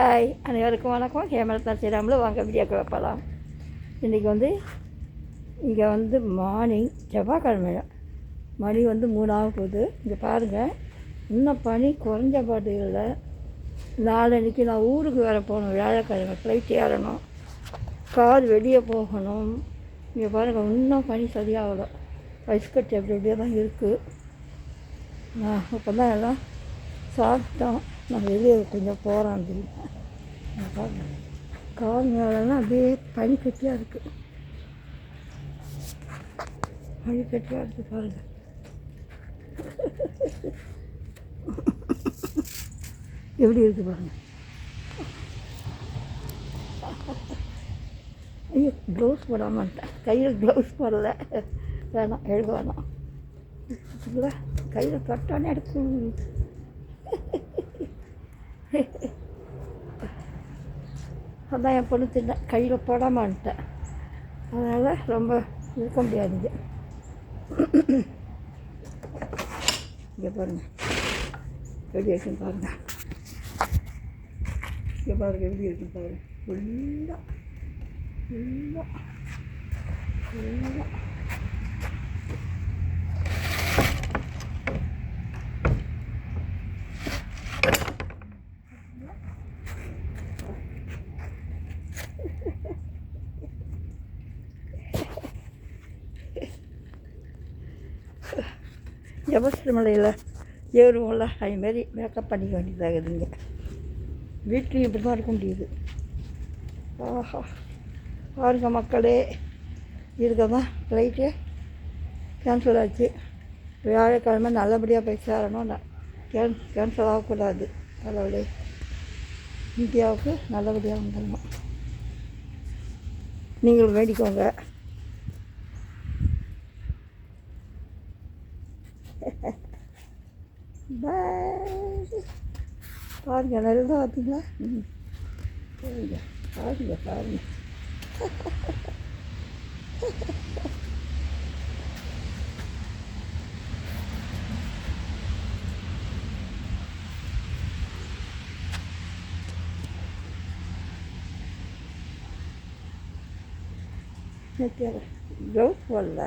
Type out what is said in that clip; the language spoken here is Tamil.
ஹாய், அனைவருக்கும் வணக்கம். ஹேமலதா ஸ்ரீராமில் வாங்க வீடியோக்குள்ள போகலாம். இன்றைக்கி இங்கே மார்னிங் செவ்வாய்க்கிழமை மணி 3 ஆக போகுது. இங்கே பாருங்கள், இன்னும் பனி குறைஞ்ச பாட்டு இல்லை. நாளைக்கு நான் ஊருக்கு வேறு போகணும். வியாழக்கிழமை ஃப்ளைட் ஏறணும், கார் வெளியே போகணும். இங்கே பாருங்கள், இன்னும் பனி சரியாகலை. ஐஸ் கட்டி அப்படி அப்படியே தான் இருக்குது. நான் இப்போ தான் எல்லாம் சாப்பிட்டோம். நான் வெளியே கொஞ்சம் போகிறேன். பாருங்கள், கால் மேலெல்லாம் அப்படியே பனி கட்டியாக இருக்குது. பனி கட்டியாக இருக்குது பாருங்கள். எப்படி இருக்குது பாருங்கள். ஐயோ, க்ளவுஸ் போடாமல் வந்துட்டேன். கையில் க்ளவுஸ் போடலை. வேணாம், எழுத வேணாம். இல்லை, கையில் தொட்டானே எடுக்கும். அதான் என் பொண்ணு தின்னேன், கையில் போடாமல் வந்துட்டேன். அதனால் ரொம்ப இருக்க முடியாதுங்க. இங்கே பாருங்கள் எப்படி இருக்குன்னு பாருங்கள். இங்கே பாருங்கள் எப்படி இருக்குன்னு பாருங்கள். ஃபுல்லாக ஃபுல்லாக ஃபுல்லாக எவஸ்ட் மலையில் ஏறுவோம்ல, அதுமாரி மேக்கப் பண்ணிக்க வேண்டியதாகுதுங்க. வீட்லேயும் இப்படி தான் இருக்க முடியுது. ஆஹா, பாருங்க மக்களே, இருக்க தான் ஃப்ளைட்டு கேன்சல் ஆச்சு. வியாழக்கிழமை நல்லபடியாக போய் சேரணும். கேன்சல் ஆகக்கூடாது. கடவுளே, இந்தியாவுக்கு நல்லபடியாக வந்துடணும். நீங்களும் வேண்டிக்கோங்க. பாருங்க, நல்லா பார்த்தீங்களா? பாருங்க பாருங்க பாருங்க. க்ளவுஸ் போடல.